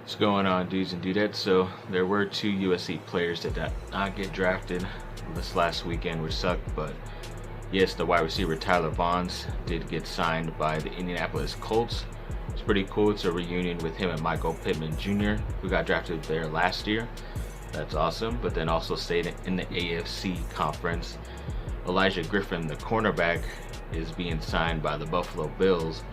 What's going on, dudes and dudettes? So there were two USC players that did not get drafted this last weekend, which sucked. But yes, the wide receiver Tyler Vaughns did get signed by the Indianapolis Colts. It's pretty cool. It's a reunion with him and Michael Pittman Jr., who got drafted there last year. That's awesome. But then also stayed in the AFC conference. Olijah Griffin, the cornerback, is being signed by the Buffalo Bills.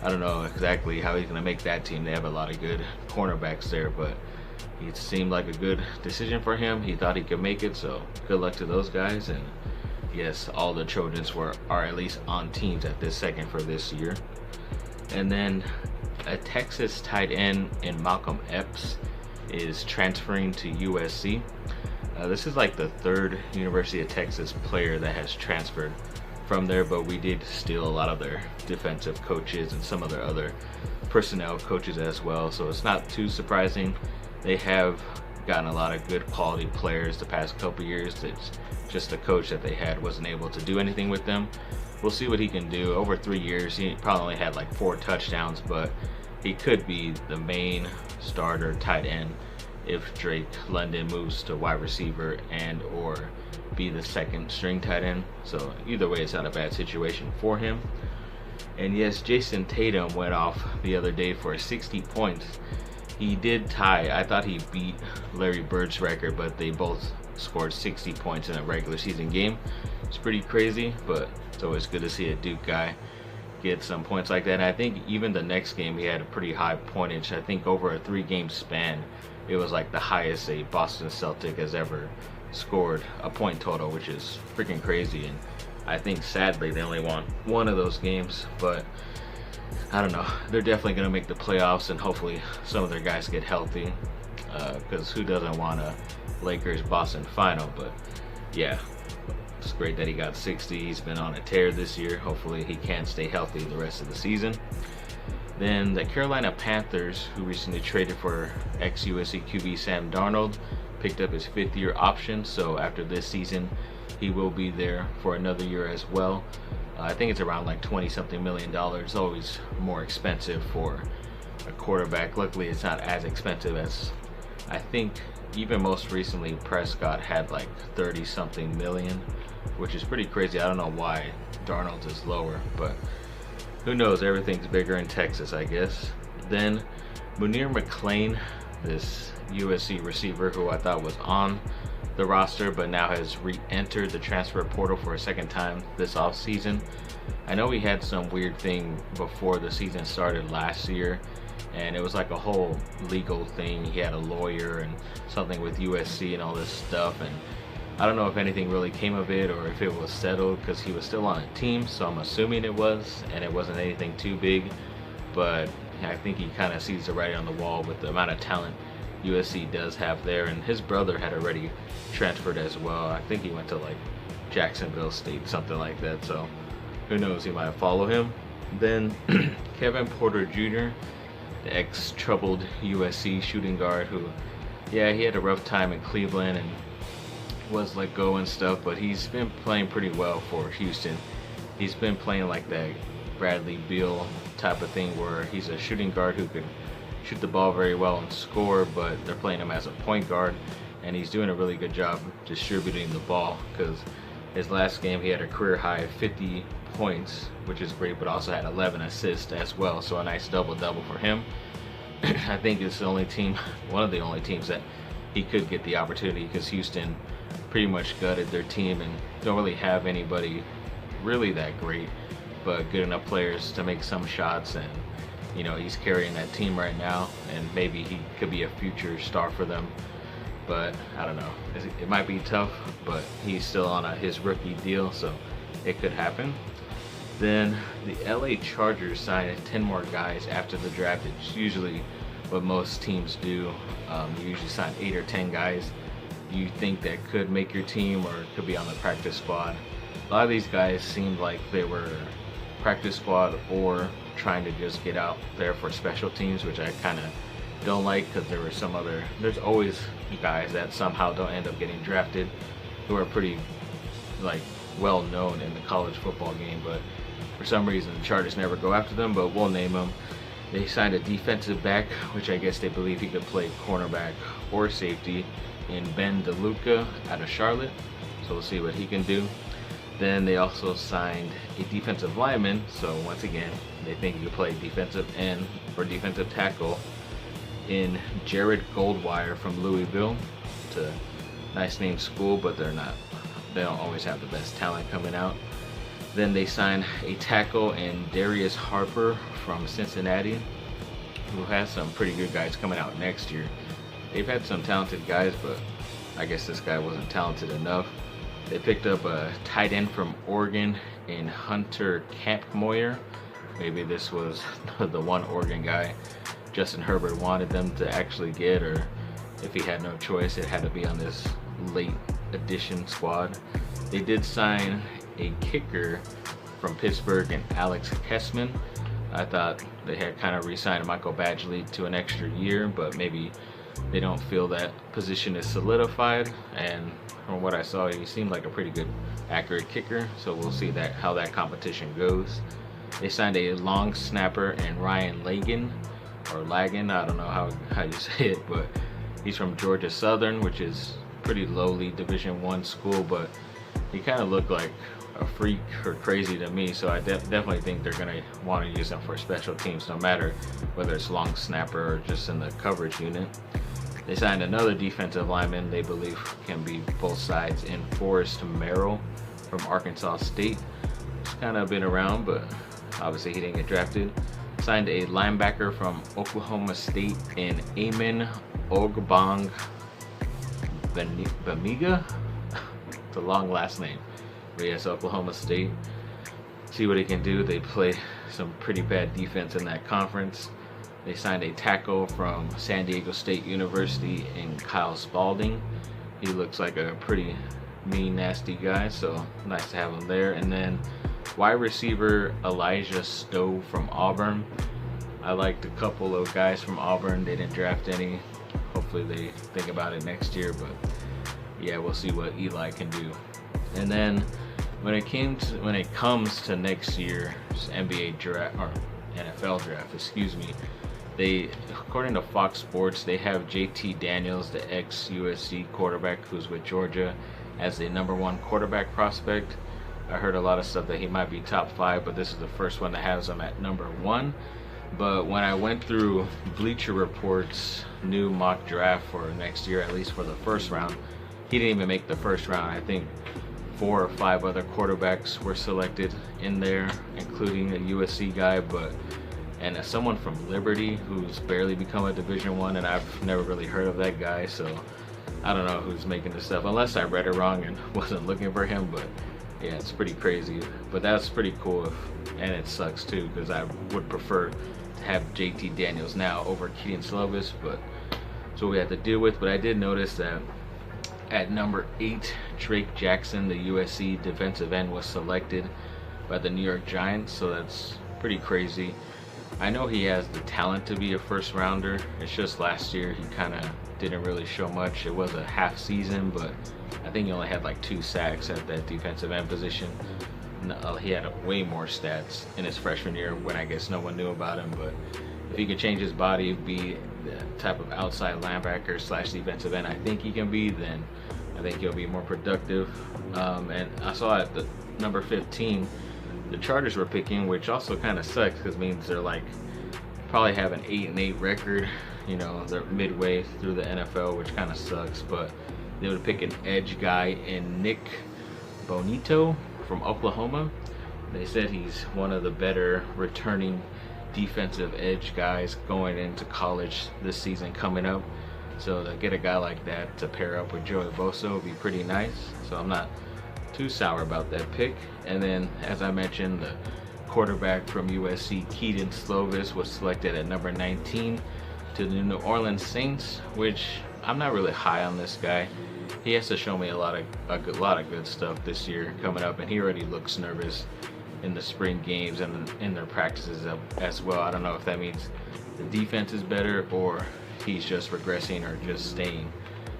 I don't know exactly how he's going to make that team. They have a lot of good cornerbacks there, but it seemed like a good decision for him. He thought he could make it, so good luck to those guys. And yes, all the Trojans are at least on teams at this second for this year. And then a Texas tight end in Malcolm Epps is transferring to USC. This is like the third University of Texas player that has transferred from there, but we did steal a lot of their defensive coaches and some of their other personnel coaches as well, so it's not too surprising. They have gotten a lot of good quality players the past couple years. It's just the coach that they had wasn't able to do anything with them. We'll see what he can do. Over 3 years, he probably only had like 4 touchdowns, but he could be the main starter tight end if Drake London moves to wide receiver and or be the second string tight end. So either way, it's not a bad situation for him. And yes, Jason Tatum went off the other day for 60 points. He did tie. I thought he beat Larry Bird's record, but they both scored 60 points in a regular season game. It's pretty crazy, but it's always good to see a Duke guy get some points like that. And I think even the next game he had a pretty high pointage. I think over a 3-game span it was like the highest a Boston Celtic has ever scored a point total, which is freaking crazy. And I think sadly they only won one of those games, but I don't know, they're definitely going to make the playoffs, and hopefully some of their guys get healthy, because who doesn't want a Lakers Boston final? But yeah, it's great that he got 60. He's been on a tear this year. Hopefully he can stay healthy the rest of the season. Then the Carolina Panthers, who recently traded for ex-USC QB Sam Darnold, picked up his 5th-year option. So after this season, he will be there for another year as well. I think it's around like 20-something million dollars. Always more expensive for a quarterback. Luckily, it's not as expensive as I think even most recently Prescott had like 30-something million, which is pretty crazy. I don't know why Darnold's is lower, but who knows? Everything's bigger in Texas, I guess. Then Munir McClain, this USC receiver who I thought was on the roster but now has re-entered the transfer portal for a second time this offseason. I know he had some weird thing before the season started last year, and it was like a whole legal thing. He had a lawyer and something with USC and all this stuff, and I don't know if anything really came of it or if it was settled, because he was still on a team, so I'm assuming it was, and it wasn't anything too big. But I think he kind of sees the writing on the wall with the amount of talent USC does have there, and his brother had already transferred as well. I think he went to like Jacksonville State, something like that, so who knows, he might follow him. Then Kevin Porter Jr., the ex-troubled USC shooting guard who, yeah, he had a rough time in Cleveland and was let go and stuff, but he's been playing pretty well for Houston. He's been playing like that Bradley Beal type of thing, where he's a shooting guard who could shoot the ball very well and score, but they're playing him as a point guard, and he's doing a really good job distributing the ball, because his last game he had a career high 50 points, which is great, but also had 11 assists as well, so a nice double-double for him. I think it's the only team, one of the only teams that he could get the opportunity, because Houston pretty much gutted their team and don't really have anybody really that great, but good enough players to make some shots. And you know, he's carrying that team right now, and maybe he could be a future star for them, but I don't know, it might be tough, but he's still on his rookie deal, so it could happen. Then the LA Chargers signed 10 more guys after the draft. It's usually what most teams do. You usually sign 8 or 10 guys you think that could make your team or could be on the practice squad. A lot of these guys seemed like they were practice squad or trying to just get out there for special teams, which I kind of don't like, because there's always guys that somehow don't end up getting drafted who are pretty like well known in the college football game, but for some reason the Chargers never go after them. But we'll name them. They signed a defensive back, which I guess they believe he could play cornerback or safety, in Ben DeLuca out of Charlotte. So we'll see what he can do. Then they also signed a defensive lineman. So once again, they think he could play defensive end or defensive tackle in Jared Goldwire from Louisville. It's a nice name school, but they don't always have the best talent coming out. Then they signed a tackle in Darius Harper from Cincinnati, who has some pretty good guys coming out next year. They've had some talented guys, but I guess this guy wasn't talented enough. They picked up a tight end from Oregon in Hunter Kampmoyer. Maybe this was the one Oregon guy Justin Herbert wanted them to actually get, or if he had no choice, it had to be on this late addition squad. They did sign a kicker from Pittsburgh and Alex Kessman. I thought they had kind of re-signed Michael Badgley to an extra year, but maybe they don't feel that position is solidified. And from what I saw, he seemed like a pretty good, accurate kicker. So we'll see how that competition goes. They signed a long snapper in Ryan Lagan, or Lagan, I don't know how you say it, but he's from Georgia Southern, which is pretty lowly Division I school, but he kind of looked like a freak or crazy to me, so I definitely think they're going to want to use him for special teams, no matter whether it's long snapper or just in the coverage unit. They signed another defensive lineman they believe can be both sides in Forrest Merrill from Arkansas State. He's kind of been around, but obviously he didn't get drafted. Signed a linebacker from Oklahoma State in Amen Ogbong Bamiga. It's a long last name. But yes, Oklahoma State. See what he can do. They play some pretty bad defense in that conference. They signed a tackle from San Diego State University in Kyle Spalding. He looks like a pretty mean, nasty guy, so nice to have him there. And then wide receiver Elijah Stowe from Auburn. I liked a couple of guys from Auburn. They didn't draft any. Hopefully they think about it next year, but yeah, we'll see what Eli can do. And then when it comes to next year's NBA draft, or NFL draft, excuse me, according to Fox Sports, they have JT Daniels, the ex-USC quarterback who's with Georgia, as the #1 quarterback prospect. I heard a lot of stuff that he might be top 5, but this is the first one that has him at #1. But when I went through Bleacher Report's new mock draft for next year, at least for the first round, he didn't even make the first round. I think 4 or 5 other quarterbacks were selected in there, including a USC guy, and someone from Liberty who's barely become a Division I, and I've never really heard of that guy, so I don't know who's making this stuff, unless I read it wrong and wasn't looking for him. But yeah, it's pretty crazy, but that's pretty cool. And it sucks too, because I would prefer to have JT Daniels now over Keaton Slovis, but that's what we had to deal with. But I did notice that at number 8, Drake Jackson, the USC defensive end, was selected by the New York Giants, so that's pretty crazy. I know he has the talent to be a first rounder. It's just last year he kind of didn't really show much. It was a half season, but I think he only had like 2 sacks at that defensive end position. He had way more stats in his freshman year when I guess no one knew about him, but if he could change his body, be the type of outside linebacker / defensive end I think he can be, then I think he'll be more productive. And I saw at the number 15, the Chargers were picking, which also kind of sucks because it means they're like probably have an 8-8 record. You know, they're midway through the NFL, which kind of sucks. But they would pick an edge guy in Nick Bonito from Oklahoma. They said he's one of the better returning defensive edge guys going into college this season coming up. So to get a guy like that to pair up with Joey Bosa would be pretty nice. So I'm not too sour about that pick. And then, as I mentioned, the quarterback from USC, Keaton Slovis, was selected at number 19 to the New Orleans Saints, which I'm not really high on this guy. He has to show me a lot of good stuff this year coming up, and he already looks nervous in the spring games and in their practices as well. I don't know if that means the defense is better or he's just regressing or just staying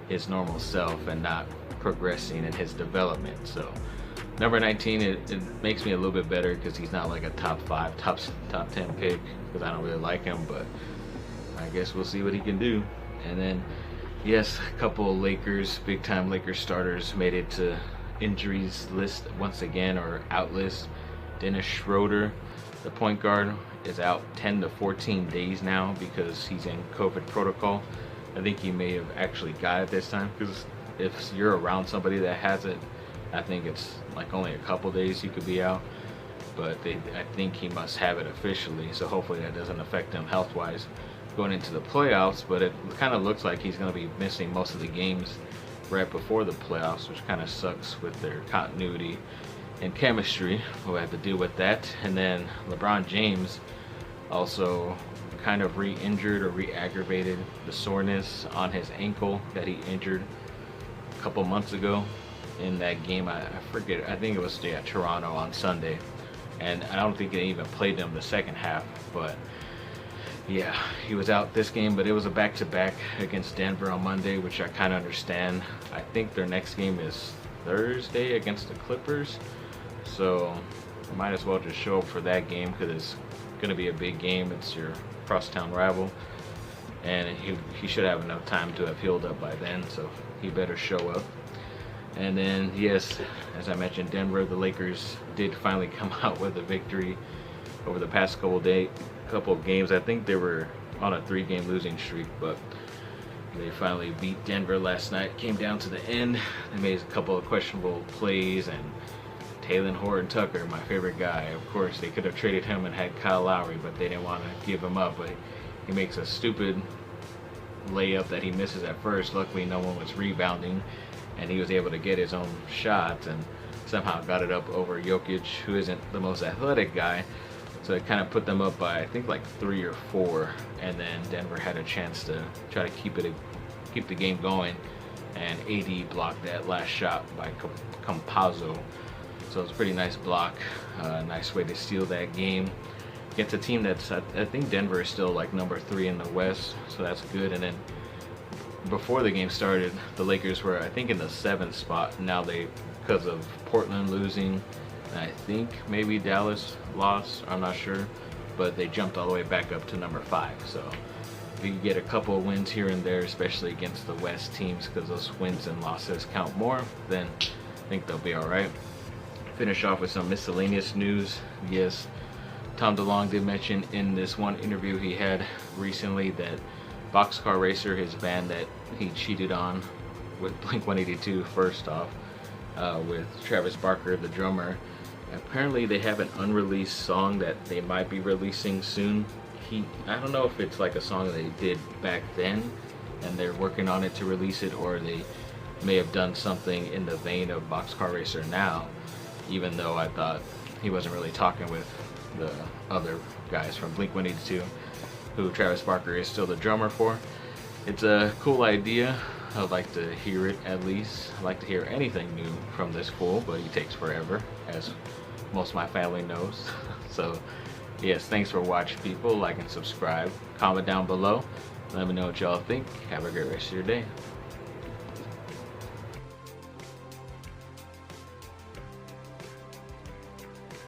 his normal self and not progressing in his development. So Number 19, it makes me a little bit better because he's not like a top 5, top 10 pick, because I don't really like him, but I guess we'll see what he can do. And then, yes, a couple of Lakers, big time Lakers starters made it to injuries list once again, or out list. Dennis Schroeder, the point guard, is out 10 to 14 days now because he's in COVID protocol. I think he may have actually got it this time, because if you're around somebody that has it, I think it's like only a couple days you could be out, but I think he must have it officially, so hopefully that doesn't affect him health-wise going into the playoffs. But it kind of looks like he's going to be missing most of the games right before the playoffs, which kind of sucks with their continuity and chemistry. We'll have to deal with that. And then LeBron James also kind of re-injured or re-aggravated the soreness on his ankle that he injured a couple months ago in that game. I forget, I think it was Toronto on Sunday, and I don't think they even played them the second half. But yeah, he was out this game, but it was a back-to-back against Denver on Monday, which I kind of understand. I think their next game is Thursday against the Clippers, so might as well just show up for that game because it's going to be a big game. It's your crosstown rival, and he should have enough time to have healed up by then, so he better show up. And then, yes, as I mentioned, Denver, the Lakers did finally come out with a victory over the past couple of games. I think they were on a 3-game losing streak, but they finally beat Denver last night. Came down to the end. They made a couple of questionable plays, and Talen Horton-Tucker, my favorite guy, of course, they could have traded him and had Kyle Lowry, but they didn't want to give him up. But he makes a stupid layup that he misses at first. Luckily, no one was rebounding, and he was able to get his own shot and somehow got it up over Jokic, who isn't the most athletic guy. So it kind of put them up by, I think, like 3 or 4, and then Denver had a chance to try to keep the game going, and AD blocked that last shot by Campazzo. So it was a pretty nice block, nice way to steal that game against a team that's, I think Denver is still like number 3 in the West, so that's good. And then before the game started, the Lakers were, I think, in the 7th spot. Now because of Portland losing, and I think maybe Dallas lost, I'm not sure, but they jumped all the way back up to number 5. So if you get a couple of wins here and there, especially against the West teams, because those wins and losses count more, then I think they'll be all right. Finish off with some miscellaneous news. Yes, Tom DeLonge did mention in this one interview he had recently that Boxcar Racer, his band that he cheated on with Blink-182, first off, with Travis Barker, the drummer. Apparently they have an unreleased song that they might be releasing soon. I don't know if it's like a song that they did back then and they're working on it to release it, or they may have done something in the vein of Boxcar Racer now, even though I thought he wasn't really talking with the other guys from Blink-182, who Travis Barker is still the drummer for. It's a cool idea. I'd like to hear it at least. I'd like to hear anything new from this fool, but he takes forever, as most of my family knows. So, yes, thanks for watching, people. Like and subscribe. Comment down below. Let me know what y'all think. Have a great rest of your day.